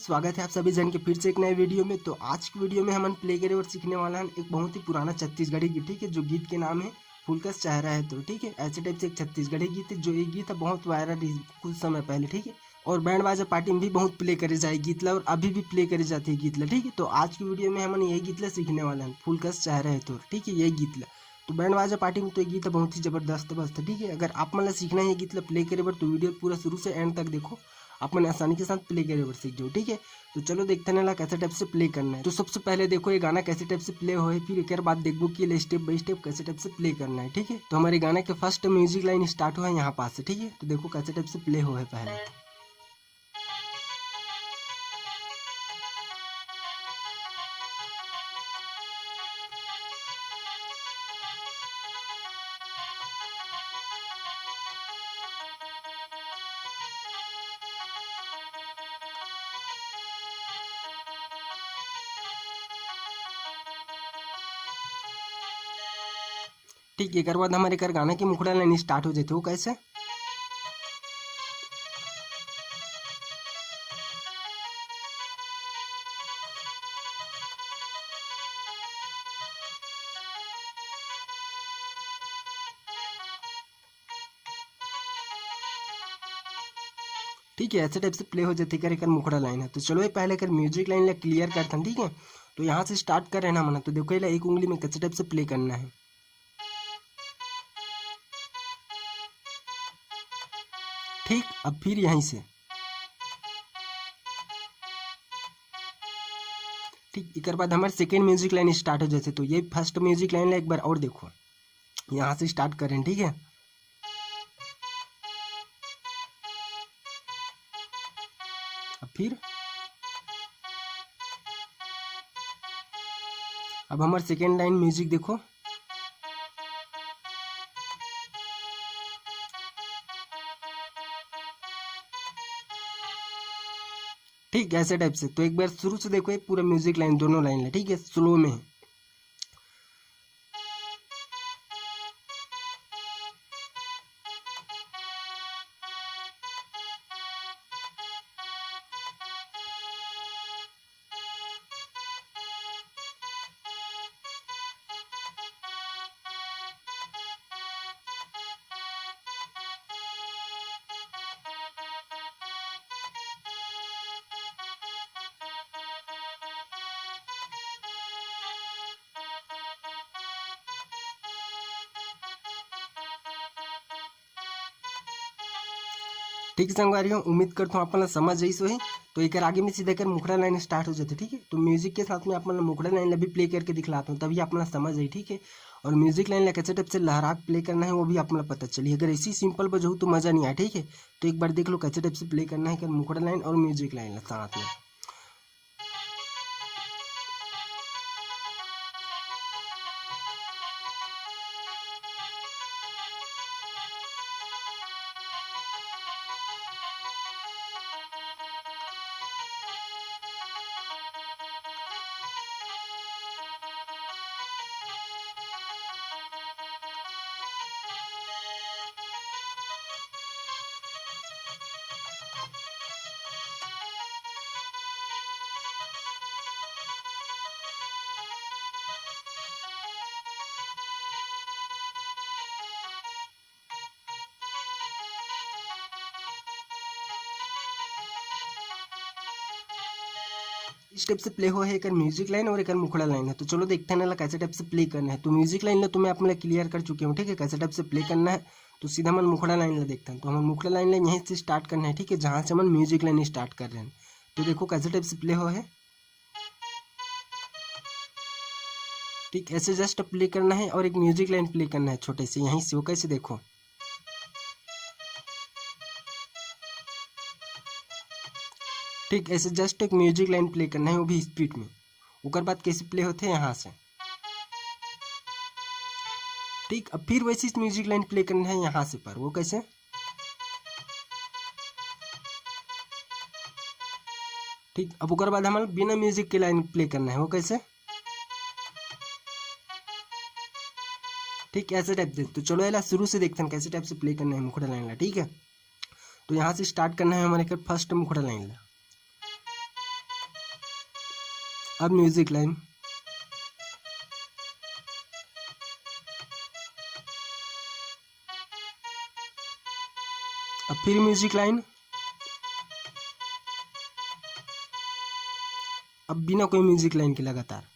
स्वागत है आप सभी जन के फिर से एक नए वीडियो में। तो आज की वीडियो में हम प्ले करे और सीखने वाला है एक बहुत ही पुराना छत्तीसगढ़ी गीत, ठीक है, जो गीत के नाम है फूल का चेहरा है। तो ठीक है, ऐसे टाइप से एक छत्तीसगढ़ी गीत है, जो ये गीत है बहुत वायरल कुछ समय पहले, ठीक है, और बैंड बाजा पार्टी में भी बहुत प्ले करे जाए गीत ला, और अभी भी प्ले करे जाती है गीत ला, ठीक है। तो आज की वीडियो में हम यही गीत ला सीखने वाला है, फूल का चेहरा है। तो ठीक है, यही गीत ला तो बैंड बाजा पार्टी में तो ये गीत बहुत ही जबरदस्त बस्त है, ठीक है। अगर आप मतलब सीखना है ये गीत ला प्ले करे बर, तो वीडियो पूरा शुरू से एंड तक देखो, आप मन आसानी के साथ प्ले करे बर सीख जाओ, ठीक है। तो चलो देखते हैं कैसे टाइप से प्ले करना है। तो सबसे पहले देखो ये गाना कैसे टाइप से प्ले हो है, फिर एक बाद देखो कि ये स्टेप बाय स्टेप कैसे टाइप से प्ले करना है, ठीक है। तो हमारे गाना के फर्स्ट म्यूजिक लाइन स्टार्ट हुआ है यहाँ पास से, ठीक है। तो देखो कैसे टाइप से प्ले हो है पहले। ठीक है, एक बाद हमारे कर गाना की मुखड़ा लाइन स्टार्ट हो जाती है। वो कैसे, ठीक है, ऐसे टाइप से प्ले हो जाती है कर मुखड़ा लाइन है। तो चलो ये पहले कर म्यूजिक लाइन ला क्लियर करते हैं, ठीक है। तो यहाँ से स्टार्ट कर रहे ना मना, तो देखो ये एक उंगली में कैसे टाइप से प्ले करना है। ठीक, अब फिर यहीं से ठीक, एक बाद हमारे सेकेंड म्यूजिक लाइन स्टार्ट हो जाते। तो ये फर्स्ट म्यूजिक लाइन ला एक बार और देखो, यहाँ से स्टार्ट करें, ठीक है। अब फिर अब हमारे सेकेंड लाइन म्यूजिक देखो, ठीक ऐसे टाइप से। तो एक बार शुरू से देखो, ये पूरा म्यूजिक लाइन दोनों लाइन है, ठीक है, स्लो में है। ठीक संगवारियों, उम्मीद करता हूँ अपन समझ जाइस वही। तो एक आगे में सीधा कर मुखड़ा लाइन स्टार्ट हो जाती है, ठीक है। तो म्यूजिक के साथ में अपन मुखड़ा लाइन भी प्ले करके दिखलाता हूँ, तभी अपना समझ आई, ठीक है। और म्यूजिक लाइन कैसे टाइप से लहरा प्ले करना है वो भी अपना पता चली। अगर ऐसी सिंपल बजाऊ तो मजा नहीं आया, ठीक है। तो एक बार देख लो कैसे टाइप से प्ले करना है कर मुखड़ा लाइन और म्यूजिक लाइन साथ में। स्टेप से प्ले हो है एक म्यूजिक लाइन और एक मुखड़ा लाइन है। तो चलो देखते हैं ना कैसे टाइप से प्ले करना है। तो म्यूजिक लाइन ला तो मैं अपने क्लियर कर चुकी हूँ, ठीक है, कैसे टाइप से प्ले करना है। तो सीधा हम मुखड़ा लाइन ला देखते हैं। तो हम मुखड़ा लाइन ला यहीं से स्टार्ट करना है, ठीक है, जहाँ से हम म्यूजिक लाइन स्टार्ट कर रहे हैं। तो देखो कैसे टाइप से प्ले हो है, ठीक, ऐसे जस्ट प्ले करना है और एक म्यूजिक लाइन प्ले करना है छोटे से यहीं से। वो कैसे देखो, ठीक, ऐसे जस्ट एक म्यूजिक लाइन प्ले करना है, वो भी स्पीड में। उसके बाद कैसे प्ले होते हैं यहाँ से, ठीक। अब फिर वैसे म्यूजिक लाइन प्ले करना है यहाँ से पर, वो कैसे, ठीक। अब उसके बाद हमारे बिना म्यूजिक के लाइन प्ले करना है, वो कैसे, ठीक, ऐसे टाइप से। तो चलो यार शुरू से देखते हैं कैसे टाइप से प्ले करना है मुखड़ा लाइन ला, ठीक है। तो यहाँ से स्टार्ट करना है हमारे फर्स्ट मुखड़ा लाइन ला, अब म्यूजिक लाइन, अब फिर म्यूजिक लाइन, अब बिना कोई म्यूजिक लाइन के लगातार।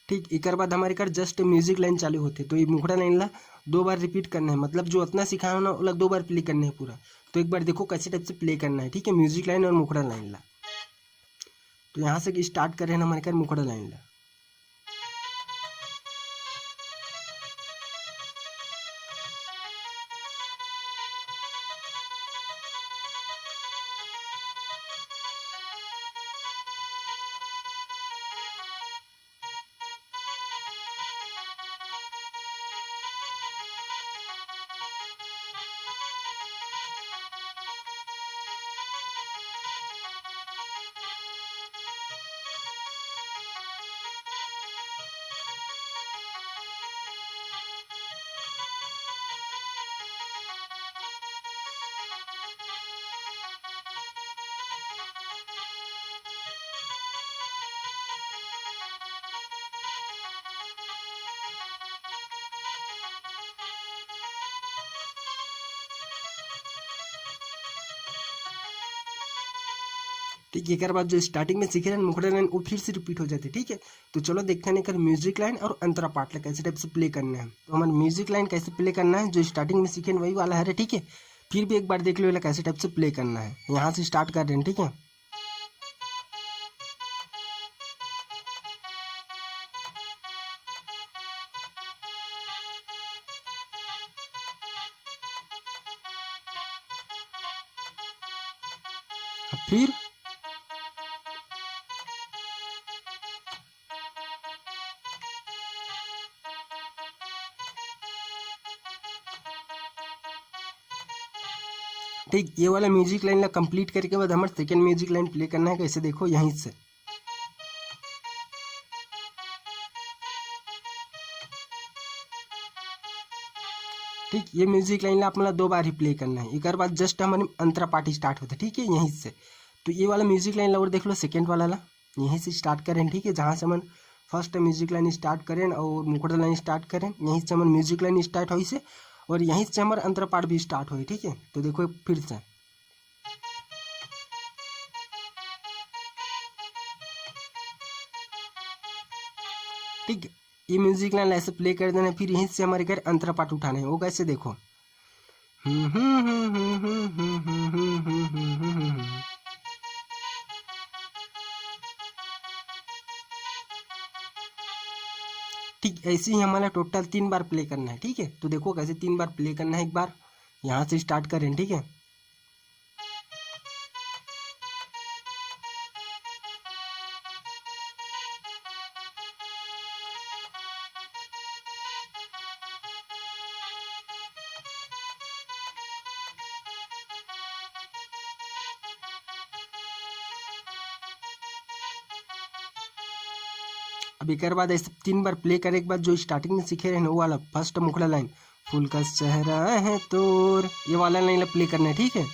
ठीक, एक बाद हमारे घर जस्ट म्यूजिक लाइन चालू होते तो ये मुखड़ा लाइन ला 2 बार रिपीट करना है, मतलब जो उतना सिखाया हो ना वो 2 बार प्ले करना है पूरा। तो एक बार देखो कैसे टाइप से प्ले करना है, ठीक है, म्यूजिक लाइन और मुखड़ा लाइन ला। तो यहाँ से स्टार्ट कर रहे हैं हमारे घर मुखड़ा लाइन ला। ठीक है, एक बाद जो स्टार्टिंग में सीखे रहे मुखड़ा लाइन वो फिर से रिपीट हो जाती है। ठीक है, तो चलो देखते हैं कर म्यूजिक लाइन और अंतरा पार्ट कैसे टाइप से प्ले करना है। तो हमारा म्यूजिक लाइन कैसे प्ले करना है जो स्टार्टिंग में सीखे वही वाला है। ठीक है, फिर भी एक बार देख लो कैसे टाइप से प्ले करना है। यहाँ से स्टार्ट कर रहे हैं। ठीक है, फिर ठीक, ये वाला म्यूजिक लाइन ला कंप्लीट करके के बाद हमारे सेकंड म्यूजिक लाइन प्ले करना है। कैसे देखो यहीं से, ठीक, ये म्यूजिक लाइन ला आप मतलब 2 बार ही प्ले करना है। एक बाद जस्ट हमारी अंतरा पार्टी स्टार्ट होता है। ठीक है, यहीं से तो ये वाला म्यूजिक लाइन ला और देख लो सेकंड वाला ला यहीं से स्टार्ट करें। ठीक है, जहाँ से हम फर्स्ट म्यूजिक लाइन स्टार्ट करें और मुखड़ा लाइन स्टार्ट करें, यहीं से हमारे म्यूजिक लाइन स्टार्ट हो से और यहीं से हमारा अंतरा पार्ट भी स्टार्ट हो। ठीक है, तो देखो फिर से, ठीक, ये म्यूजिक लाइन ऐसे प्ले कर देना, फिर यहीं से हमारे घर अंतरा पार्ट उठाना है। वो कैसे देखो, ठीक, ऐसे ही हमारा टोटल 3 बार प्ले करना है। ठीक है, तो देखो कैसे 3 बार प्ले करना है। एक बार यहाँ से स्टार्ट करें। ठीक है, अब एक बाद ऐसे 3 बार प्ले करने के बाद जो स्टार्टिंग में सीखे रहे वो वाला फर्स्ट मुखड़ा लाइन, फूल का चेहरा है तोर, ये वाला लाइन प्ले करना है। ठीक है,